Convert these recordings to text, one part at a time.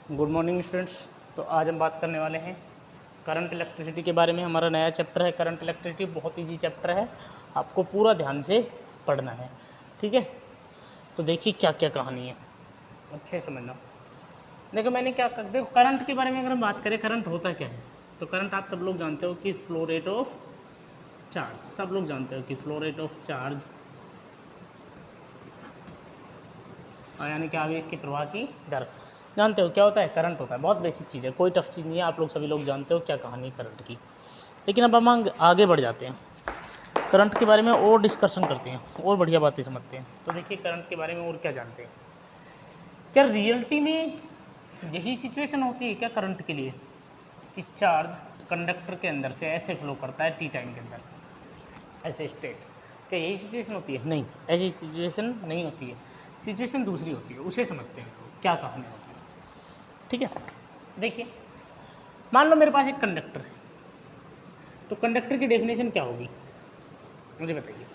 Good morning students. तो आज हम बात करने वाले हैं करंट इलेक्ट्रिसिटी के बारे में। हमारा नया चैप्टर है करंट इलेक्ट्रिसिटी। बहुत ईजी चैप्टर है, आपको पूरा ध्यान से पढ़ना है, ठीक है। तो देखिए क्या क्या कहानी है, अच्छे समझना। देखो मैंने क्या कर, देखो करंट के बारे में अगर हम बात करें, करंट होता क्या है। तो करंट आप सब लोग जानते हो कि फ्लो रेट ऑफ चार्ज, सब लोग जानते हो कि फ्लो रेट ऑफ चार्ज, यानी कि आवेश के प्रवाह की दर। जानते हो क्या होता है, करंट होता है। बहुत बेसिक चीज़ है, कोई टफ चीज़ नहीं है, आप लोग सभी लोग जानते हो क्या कहानी है करंट की। लेकिन अब हम आगे बढ़ जाते हैं, करंट के बारे में और डिस्कशन करते हैं और बढ़िया बातें समझते हैं। तो देखिए करंट के बारे में और क्या जानते हैं। क्या रियलिटी में यही सिचुएशन होती है क्या करंट के लिए, कि चार्ज कंडक्टर के अंदर से ऐसे फ्लो करता है टी टाइम के अंदर, ऐसे स्टेट, क्या यही सिचुएशन होती है? नहीं, ऐसी सिचुएशन नहीं होती है। सिचुएशन दूसरी होती है, उसे समझते हैं क्या कहानी होती है, ठीक है। देखिए मान लो मेरे पास एक कंडक्टर है, तो कंडक्टर की डेफिनेशन क्या होगी मुझे बताइए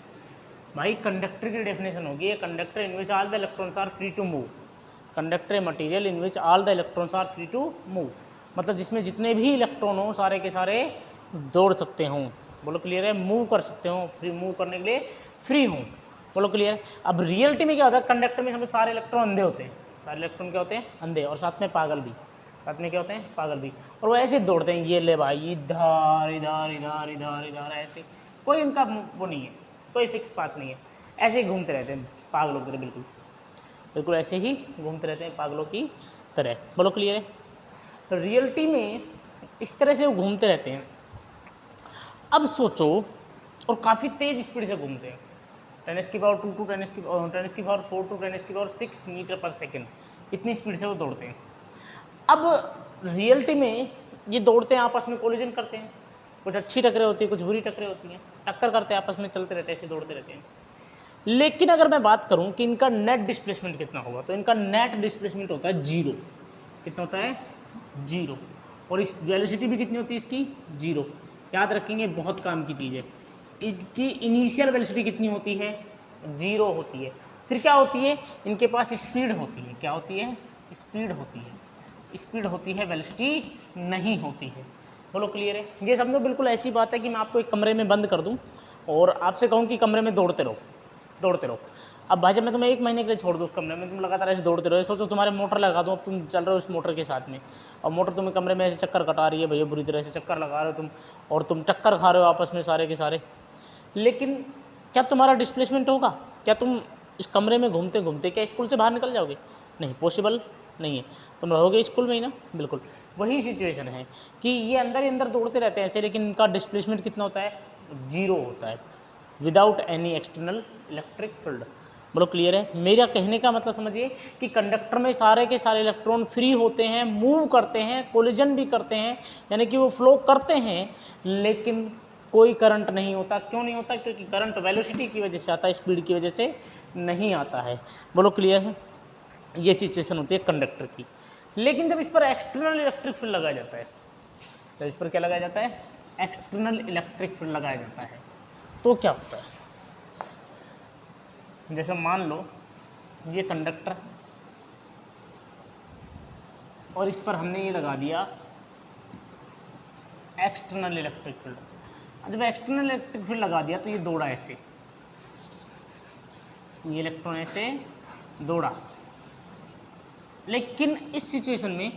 भाई। कंडक्टर की डेफिनेशन होगी a conductor in which all the electrons are free to move. Conductor a material in which all the electrons are free to move, मतलब जिसमें जितने भी इलेक्ट्रॉन हो सारे के सारे दौड़ सकते हों। बोलो क्लियर है, मूव कर सकते हो, फ्री मूव करने के लिए फ्री हूँ। बोलो क्लियर है। अब रियलिटी में क्या होता है, कंडक्टर में हमें सारे इलेक्ट्रॉन अंधे होते हैं, सारे इलेक्ट्रॉन क्या होते हैं, अंधे, और साथ में पागल भी, साथ में क्या होते हैं, पागल भी। और वो ऐसे दौड़ते हैं, ये ले भाई इधर इधर इधर इधर इधर, ऐसे कोई उनका वो नहीं है, कोई फिक्स बात नहीं है, ऐसे ही घूमते रहते हैं पागलों की तरह, बिल्कुल बिल्कुल ऐसे ही घूमते रहते हैं पागलों की तरह। बोलो क्लियर है। रियलिटी में इस तरह से वो घूमते रहते हैं। अब सोचो, और काफ़ी तेज़ स्पीड से घूमते हैं, 10 की पावर 2 टू 10 की पावर 4 टू 10 की पावर 6 मीटर पर सेकेंड, इतनी स्पीड से वो दौड़ते हैं। अब रियलिटी में ये दौड़ते हैं, आपस में कोलिजन करते हैं, कुछ अच्छी टक्करें होती है, कुछ बुरी टक्करें होती हैं, टक्कर करते हैं, आपस में चलते रहते हैं, ऐसे दौड़ते रहते हैं। लेकिन अगर मैं बात करूं कि इनका नेट डिस्प्लेसमेंट कितना होगा, तो इनका नेट डिस्प्लेसमेंट होता है 0। कितना होता है? 0। और इस वेलोसिटी भी कितनी होती है इसकी? 0। याद रखेंगे, बहुत काम की चीज़ है। इसकी इनिशियल वेलोसिटी कितनी होती है? 0 होती है। फिर क्या होती है, इनके पास स्पीड होती है। क्या होती है? स्पीड होती है। स्पीड होती है, वेलोसिटी नहीं होती है। बोलो क्लियर है। ये समझो बिल्कुल ऐसी बात है कि मैं आपको एक कमरे में बंद कर दूं और आपसे कहूं कि कमरे में दौड़ते रहो, दौड़ते रहो। अब भाई जब मैं तुम्हें 1 महीने के लिए छोड़ दूँ उस कमरे में, तुम लगातार ऐसे दौड़ते रहो, सोचो तुम्हारे मोटर लगा दूँ, अब तुम चल रहे हो उस मोटर के साथ में, और मोटर तुम्हें कमरे में ऐसे चक्कर कटा रही है भैया, बुरी तरह से चक्कर लगा रहे हो तुम, और तुम टक्कर खा रहे हो आपस में सारे के सारे। लेकिन क्या तुम्हारा डिस्प्लेसमेंट होगा? क्या तुम इस कमरे में घूमते घूमते क्या स्कूल से बाहर निकल जाओगे? नहीं, पॉसिबल नहीं है। तुम रहोगे स्कूल में ही ना। बिल्कुल वही सिचुएशन है कि ये अंदर ही अंदर दौड़ते रहते हैं ऐसे, लेकिन इनका डिस्प्लेसमेंट कितना होता है? 0 होता है, without any external electric field. बोलो क्लियर है। मेरा कहने का मतलब समझिए कि कंडक्टर में सारे के सारे इलेक्ट्रॉन फ्री होते हैं, मूव करते हैं, कोलिजन भी करते हैं, यानी कि वो फ्लो करते हैं, लेकिन कोई करंट नहीं होता। क्यों नहीं होता? क्योंकि करंट वेलोसिटी की वजह से आता है, स्पीड की वजह से नहीं आता है। बोलो क्लियर है। ये सिचुएशन होती है कंडक्टर की। लेकिन जब इस पर एक्सटर्नल इलेक्ट्रिक फील्ड लगाया जाता है, तो इस पर क्या लगाया जाता है? एक्सटर्नल इलेक्ट्रिक फील्ड लगाया जाता है, तो क्या होता है? जैसे मान लो ये कंडक्टर, और इस पर हमने ये लगा दिया एक्सटर्नल इलेक्ट्रिक फील्ड। जब एक्सटर्नल इलेक्ट्रिक फील्ड लगा दिया तो ये दौड़ा ऐसे, ये इलेक्ट्रॉन ऐसे दौड़ा। लेकिन इस सिचुएशन में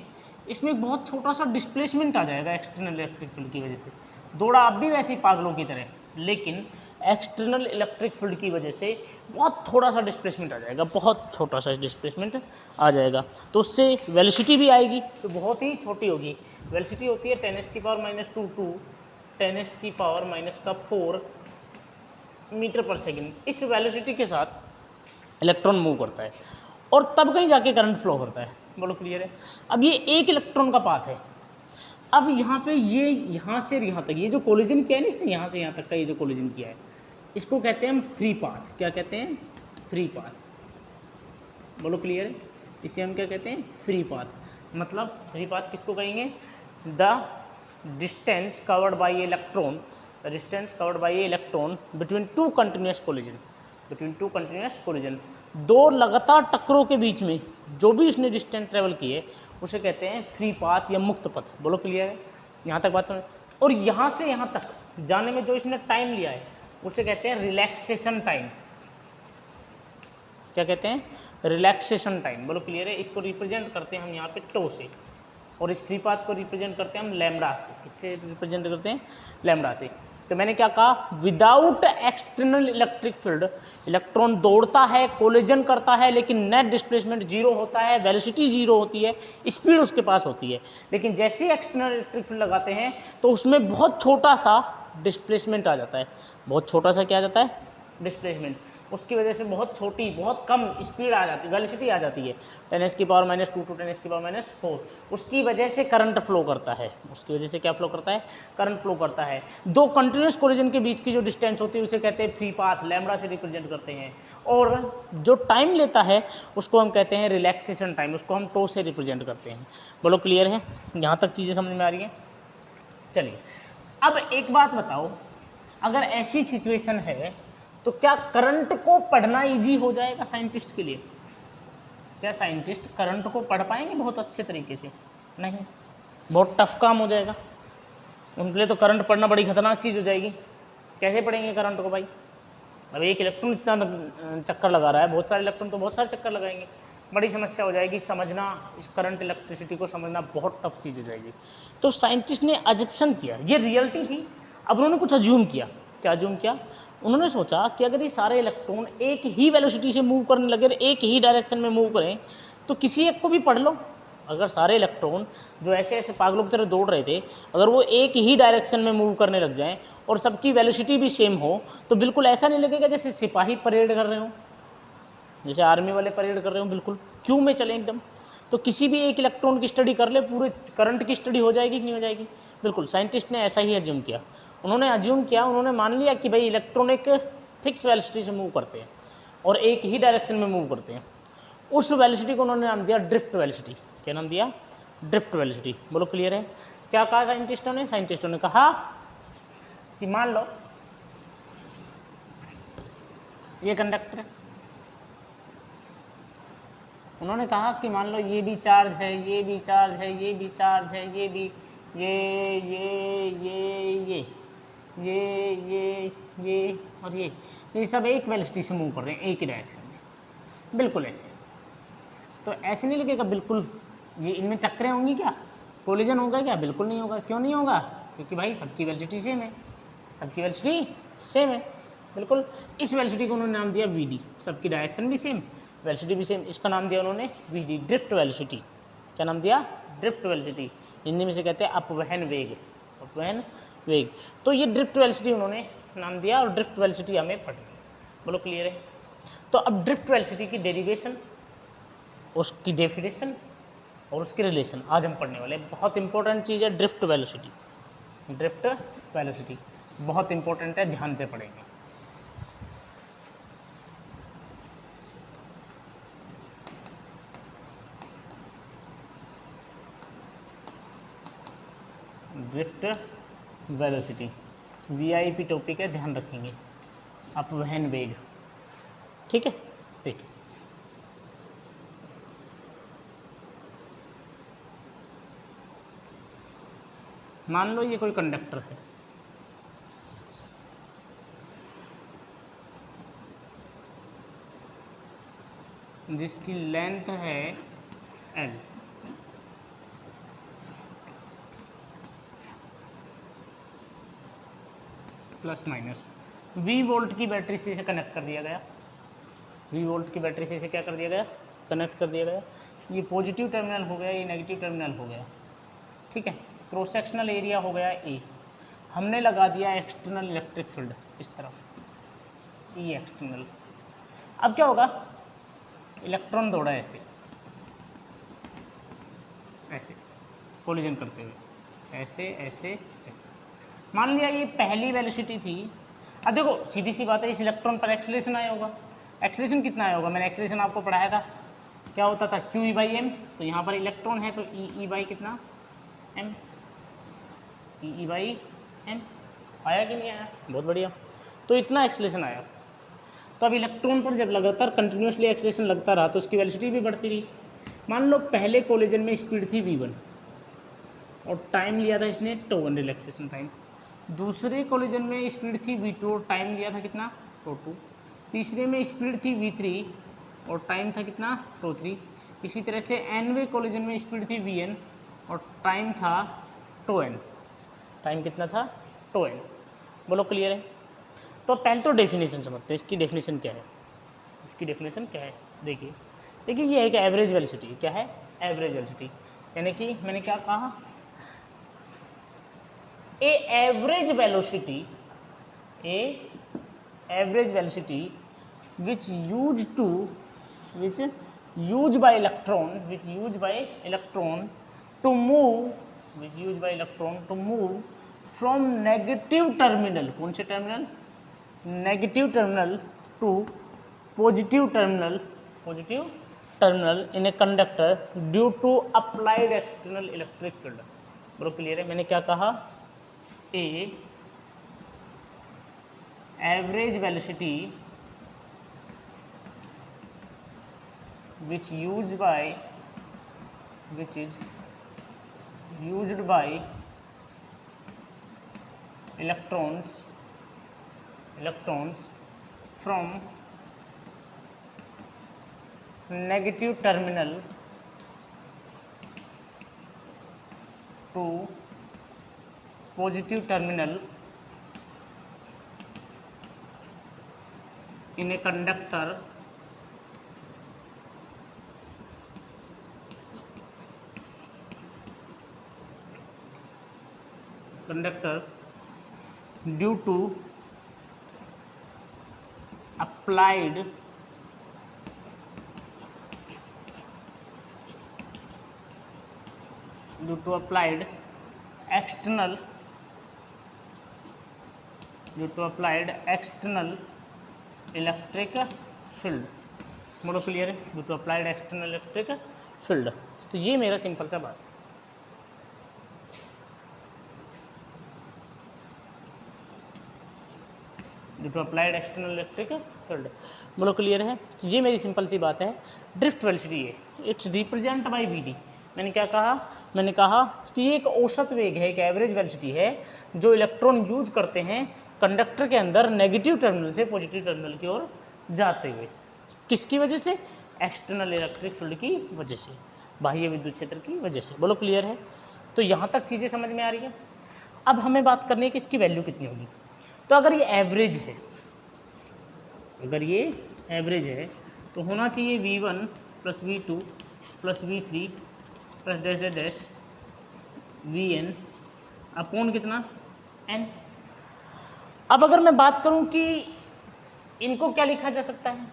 इसमें एक बहुत छोटा सा डिस्प्लेसमेंट आ जाएगा एक्सटर्नल इलेक्ट्रिक फील्ड की वजह से। दौड़ा आप भी वैसे ही पागलों की तरह, लेकिन एक्सटर्नल इलेक्ट्रिक फील्ड की वजह से बहुत थोड़ा सा डिस्प्लेसमेंट आ जाएगा, बहुत छोटा सा डिस्प्लेसमेंट आ जाएगा। तो उससे वेलोसिटी भी आएगी तो बहुत ही छोटी होगी। वेलोसिटी होती है 10 की पावर -2 टू 10 की पावर -4 मीटर पर सेकेंड। इस वेलोसिटी के साथ इलेक्ट्रॉन मूव करता है और तब कहीं जाके करंट फ्लो करता है। बोलो क्लियर है। अब ये एक इलेक्ट्रॉन का पाथ है। अब यहाँ पे ये यहाँ से यहाँ तक ये जो कोलिजन किया है ना इसने, यहाँ से यहाँ तक का ये जो कोलिजन किया है, इसको कहते हैं हम फ्री पाथ। क्या कहते हैं? Free path. बोलो क्लियर है। इसे हम क्या कहते हैं? Free path. मतलब फ्री पाथ किसको कहेंगे? The distance covered by electron, the distance covered by electron between two continuous collision, between two continuous collision. दो लगातार टक्करों के बीच में जो भी उसने डिस्टेंस ट्रेवल की है उसे कहते हैं फ्री पाथ या मुक्त पथ। बोलो क्लियर है, यहाँ तक बात समझ। और यहाँ से यहाँ तक जाने में जो इसने टाइम लिया है उसे कहते हैं रिलैक्सेशन टाइम। क्या कहते हैं? Relaxation time. बोलो क्लियर है। इसको रिप्रेजेंट करते हैं हम यहाँ पे टो से, और इस फ्री पाथ को रिप्रेजेंट करते हैं हम लैम्बडा से। किससे रिप्रेजेंट करते हैं? लैम्बडा से। तो मैंने क्या कहा? Without external electric field electron दौड़ता है, कोलिजन करता है, लेकिन नेट डिस्प्लेसमेंट जीरो होता है, वेलोसिटी जीरो होती है, स्पीड उसके पास होती है। लेकिन जैसे ही एक्सटर्नल इलेक्ट्रिक फील्ड लगाते हैं तो उसमें बहुत छोटा सा डिस्प्लेसमेंट आ जाता है। बहुत छोटा सा क्या आ जाता है? डिस्प्लेसमेंट। उसकी वजह से बहुत छोटी, बहुत कम स्पीड आ जाती है, वेलोसिटी आ जाती है 10⁻⁻² टू 10⁻⁴। उसकी वजह से करंट फ्लो करता है। उसकी वजह से क्या फ्लो करता है? करंट फ्लो करता है। दो कंटिन्यूस कोलिजन के बीच की जो डिस्टेंस होती है उसे कहते हैं फ्री पाथ, लैम्बडा से रिप्रेजेंट करते हैं। और जो टाइम लेता है उसको हम कहते हैं रिलैक्सेशन टाइम, उसको हम टो से रिप्रेजेंट करते हैं। बोलो क्लियर है? यहाँ तक चीज़ें समझ में आ रही हैं? चलिए अब एक बात बताओ, अगर ऐसी सिचुएशन है तो क्या करंट को पढ़ना इजी हो जाएगा साइंटिस्ट के लिए? क्या साइंटिस्ट करंट को पढ़ पाएंगे बहुत अच्छे तरीके से? नहीं, बहुत टफ काम हो जाएगा उनके लिए। तो करंट पढ़ना बड़ी खतरनाक चीज़ हो जाएगी। कैसे पढ़ेंगे करंट को भाई? अब एक इलेक्ट्रॉन इतना चक्कर लगा रहा है, बहुत सारे इलेक्ट्रॉन तो बहुत सारे चक्कर लगाएंगे, बड़ी समस्या हो जाएगी। समझना, इस करंट इलेक्ट्रिसिटी को समझना बहुत टफ चीज़ हो जाएगी। तो साइंटिस्ट ने अजम्पशन किया, ये रियलिटी थी। अब उन्होंने कुछ अज्यूम किया। क्या अज्यूम किया? उन्होंने सोचा कि अगर ये सारे इलेक्ट्रॉन एक ही वेलोसिटी से मूव करने लगे, एक ही डायरेक्शन में मूव करें, तो किसी एक को भी पढ़ लो। अगर सारे इलेक्ट्रॉन जो ऐसे ऐसे पागलों की तरह दौड़ रहे थे, अगर वो एक ही डायरेक्शन में मूव करने लग जाएं और सबकी वेलोसिटी भी सेम हो, तो बिल्कुल ऐसा नहीं लगेगा जैसे सिपाही परेड कर रहे हो, जैसे आर्मी वाले परेड कर रहे हो, बिल्कुल क्यू में चले एकदम। तो किसी भी एक इलेक्ट्रॉन की स्टडी कर ले, पूरे करंट की स्टडी हो जाएगी कि नहीं हो जाएगी? बिल्कुल। साइंटिस्ट ने ऐसा ही अज्यूम किया। उन्होंने मान लिया कि भाई इलेक्ट्रॉन एक फिक्स वेलोसिटी से मूव करते हैं और एक ही डायरेक्शन में मूव करते हैं। उस वेलोसिटी को उन्होंने नाम दिया ड्रिफ्ट वेलोसिटी। क्या नाम दिया? Drift velocity. बोलो क्लियर है? क्या कहा साइंटिस्टों ने? साइंटिस्टों ने कहा कि मान लो ये कंडक्टर है। उन्होंने कहा कि मान लो ये भी चार्ज है, ये भी चार्ज है, ये भी चार्ज है, ये भी, ये और ये सब एक वेलोसिटी से मूव कर रहे हैं, एक ही डायरेक्शन में, बिल्कुल ऐसे। तो ऐसे नहीं लगेगा बिल्कुल ये इनमें टक्करें होंगी क्या? कोलिजन होगा क्या? बिल्कुल नहीं होगा। क्यों नहीं होगा? क्योंकि भाई सबकी वेलोसिटी सेम है, सबकी वेलोसिटी सेम है, बिल्कुल। इस वेलोसिटी को उन्होंने नाम दिया वी डी। सबकी डायरेक्शन भी सेम, वेलोसिटी भी सेम, इसका नाम दिया उन्होंने वी डी, ड्रिफ्ट वेलोसिटी। क्या नाम दिया? Drift velocity. हिंदी में से कहते हैं अपवहन वेग, अपवहन वेग। तो ये ड्रिफ्ट वेलोसिटी उन्होंने नाम दिया और ड्रिफ्ट वेलोसिटी हमें पढ़नी। बोलो क्लियर है? तो अब ड्रिफ्ट वेलोसिटी की डेरिवेशन, उसकी डेफिनेशन और उसके रिलेशन आज हम पढ़ने वाले। बहुत इंपॉर्टेंट चीज़ है ड्रिफ्ट वेलोसिटी। ड्रिफ्ट वेलोसिटी बहुत इंपॉर्टेंट है, ध्यान से पढ़ेंगे। ड्रिफ्ट वेलोसिटी वीआईपी टॉपिक है, ध्यान रखेंगे। अपवहन वेग, ठीक है। देखिए मान लो ये कोई कंडक्टर है, जिसकी लेंथ है L, plus minus V volt की बैटरी से इसे कनेक्ट कर दिया गया। V वोल्ट की बैटरी से इसे क्या कर दिया गया? कनेक्ट कर दिया गया। ये पॉजिटिव टर्मिनल हो गया, ये नेगेटिव टर्मिनल हो गया, ठीक है। क्रॉस सेक्शनल एरिया हो गया A। हमने लगा दिया एक्सटर्नल इलेक्ट्रिक फील्ड इस तरफ, ये एक्सटर्नल। अब क्या होगा? इलेक्ट्रॉन दौड़ा ऐसे ऐसे कोलिजन करते हुए, ऐसे ऐसे ऐसे। मान लिया ये पहली वेलोसिटी थी। अब देखो सीधी सी बात है, इस इलेक्ट्रॉन पर एक्सेलरेशन आया होगा। एक्सेलरेशन कितना आया होगा? मैंने एक्सेलरेशन आपको पढ़ाया था, क्या होता था? QE/m। तो यहाँ पर इलेक्ट्रॉन है तो EE बाई कितना? m, EE/m। आया कि नहीं आया? बहुत बढ़िया। तो इतना एक्सेलरेशन आया। तो अब इलेक्ट्रॉन पर जब लगातार कंटिन्यूसली एक्सेलरेशन लगता रहा तो उसकी वेलोसिटी भी बढ़ती रही। मान लो पहले कोलिजन में स्पीड थी v1 और टाइम लिया था इसने τ1 रिलैक्सेशन टाइम। दूसरे कोलिजन में स्पीड थी v2 और टाइम लिया था कितना τ2। तीसरे में स्पीड थी v3 और टाइम था कितना τ3। इसी तरह से nवें कोलिजन में स्पीड थी vn और टाइम था τn। टाइम कितना था τn। बोलो क्लियर है? तो पहले तो डेफिनेशन समझते हैं, इसकी डेफिनेशन क्या है। इसकी डेफिनेशन क्या है देखिए ये है कि एवरेज वेलोसिटी क्या है, एवरेज वेलोसिटी, यानी कि मैंने क्या कहा, a average velocity which used by electron to move from negative terminal, कौन से terminal, negative terminal to positive terminal in a conductor due to applied external electric field. बोलो क्लियर है? मैंने क्या कहा, a average velocity which is used by electrons from negative terminal to positive terminal in a conductor due to applied external electric field. बोलो clear है? Due to applied external electric field. तो ये मेरा simple सा बात, due to applied external electric field. बोलो clear है? तो ये मेरी सिंपल सी बात है। ड्रिफ्ट वेलोसिटी है, it's represent by V D. मैंने क्या कहा, मैंने कहा कि ये एक औसत वेग है, एक एवरेज वेलोसिटी है जो इलेक्ट्रॉन यूज करते हैं कंडक्टर के अंदर नेगेटिव टर्मिनल से पॉजिटिव टर्मिनल की ओर जाते हुए। किसकी वजह से? एक्सटर्नल इलेक्ट्रिक फील्ड की वजह से, बाह्य विद्युत क्षेत्र की वजह से। बोलो क्लियर है? तो यहाँ तक चीज़ें समझ में आ रही है। अब हमें बात करनी है कि इसकी वैल्यू कितनी होगी। तो अगर ये एवरेज है, तो होना चाहिए v1 plus v2 plus v3 plus dash dash dash vn upon कितना n। अब अगर मैं बात करूं कि इनको क्या लिखा जा सकता है,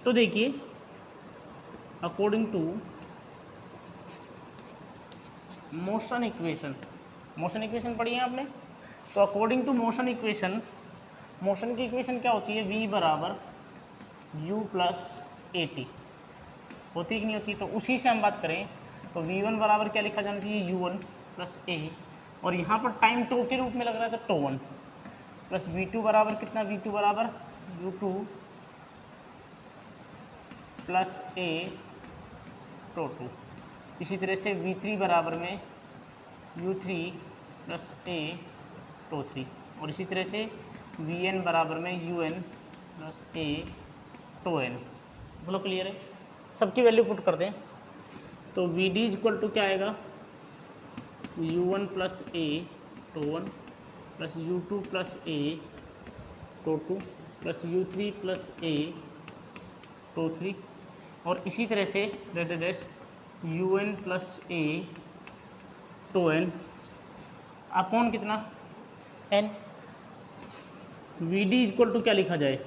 तो देखिए अकॉर्डिंग टू मोशन इक्वेशन पढ़ी है आपने। तो अकॉर्डिंग टू मोशन की इक्वेशन क्या होती है, v बराबर u प्लस ए टी होती कि नहीं होती। तो उसी से हम बात करें तो v1 बराबर क्या लिखा जाना चाहिए, u1 प्लस ए, और यहाँ पर टाइम टो के रूप में लग रहा है तो τ1 प्लस v2 बराबर कितना, v2 बराबर u2 प्लस ए τ2। इसी तरह से v3 बराबर में u3 प्लस ए τ3, और इसी तरह से vn बराबर में un प्लस ए τn। बोलो क्लियर है? सबकी वैल्यू पुट कर दें तो वी डी इक्वल टू क्या आएगा, u1 plus a τ1 plus u2 plus a τ2 plus u3 plus a τ3, और इसी तरह से dash un plus a τn upon कितना n। V D equal to क्या लिखा जाए,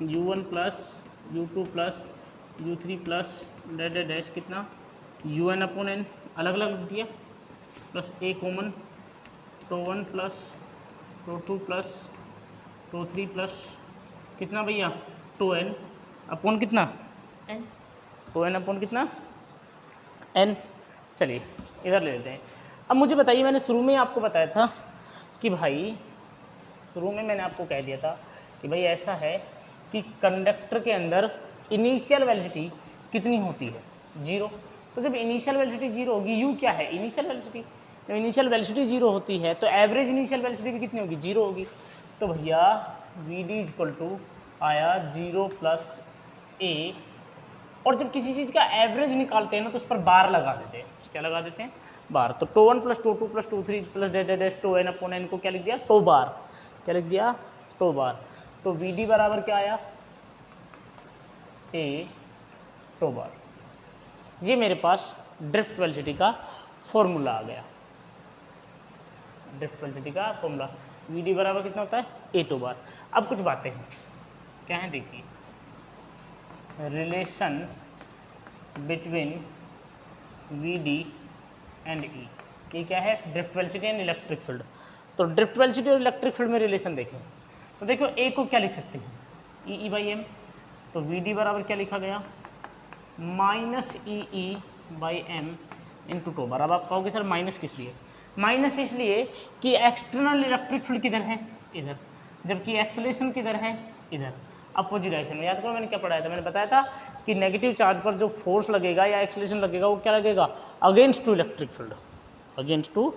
u1 plus u2 plus u3 plus dash कितना un अपॉन n, अलग अलग दिया, plus a common τ1 plus τ2 plus τ3 plus कितना भैया τn अपॉन कितना n, τn अपॉन कितना n। चलिए इधर ले लेते हैं। अब मुझे बताइए, मैंने शुरू में आपको बताया था कि भाई, शुरू में मैंने आपको कह दिया था कि भाई ऐसा है कि कंडक्टर के अंदर इनिशियल वेलोसिटी कितनी होती है, 0। तो जब इनिशियल वेलोसिटी जीरो होगी, यू क्या है इनिशियल वेलोसिटी, जब इनिशियल वेलोसिटी जीरो होती है तो एवरेज इनिशियल वेलोसिटी भी कितनी होगी, जीरो होगी। तो भैया वी डी इक्वल टू आया 0 प्लस ए, और जब किसी चीज़ का एवरेज निकालते हैं ना तो उस पर बार लगा देते हैं, क्या लगा देते हैं, बार। तो tau 1 plus tau 2 plus tau 3 plus dash tau N upon N को क्या लिख दिया, टो बार, क्या लिख दिया, टो बार। तो वी डी बराबर क्या आया, ए टो बार। ये मेरे पास ड्रिफ्ट वेलोसिटी का फॉर्मूला आ गया, ड्रिफ्ट वेलोसिटी का फॉर्मूला। वी डी बराबर कितना होता है, ए टो बार। अब कुछ बातें हैं, क्या है देखिए, relation between V D and E, ये क्या है, drift velocity and electric field. तो ड्रिफ्ट वेलोसिटी और इलेक्ट्रिक फील्ड में रिलेशन देखें तो देखो ए को क्या लिख सकते हैं, ई बाई एम। तो वी डी बराबर क्या लिखा गया, minus E by M into tau bar. अब आप कहोगे सर माइनस किस लिए, माइनस इसलिए कि एक्सटर्नल इलेक्ट्रिक फील्ड किधर है, इधर, जबकि एक्सेलरेशन किधर है, इधर, अपोजिट डायरेक्शन में। याद करो मैंने क्या पढ़ाया था, मैंने बताया था कि नेगेटिव चार्ज पर जो फोर्स लगेगा या एक्सेलरेशन लगेगा वो क्या लगेगा, against to electric field, against to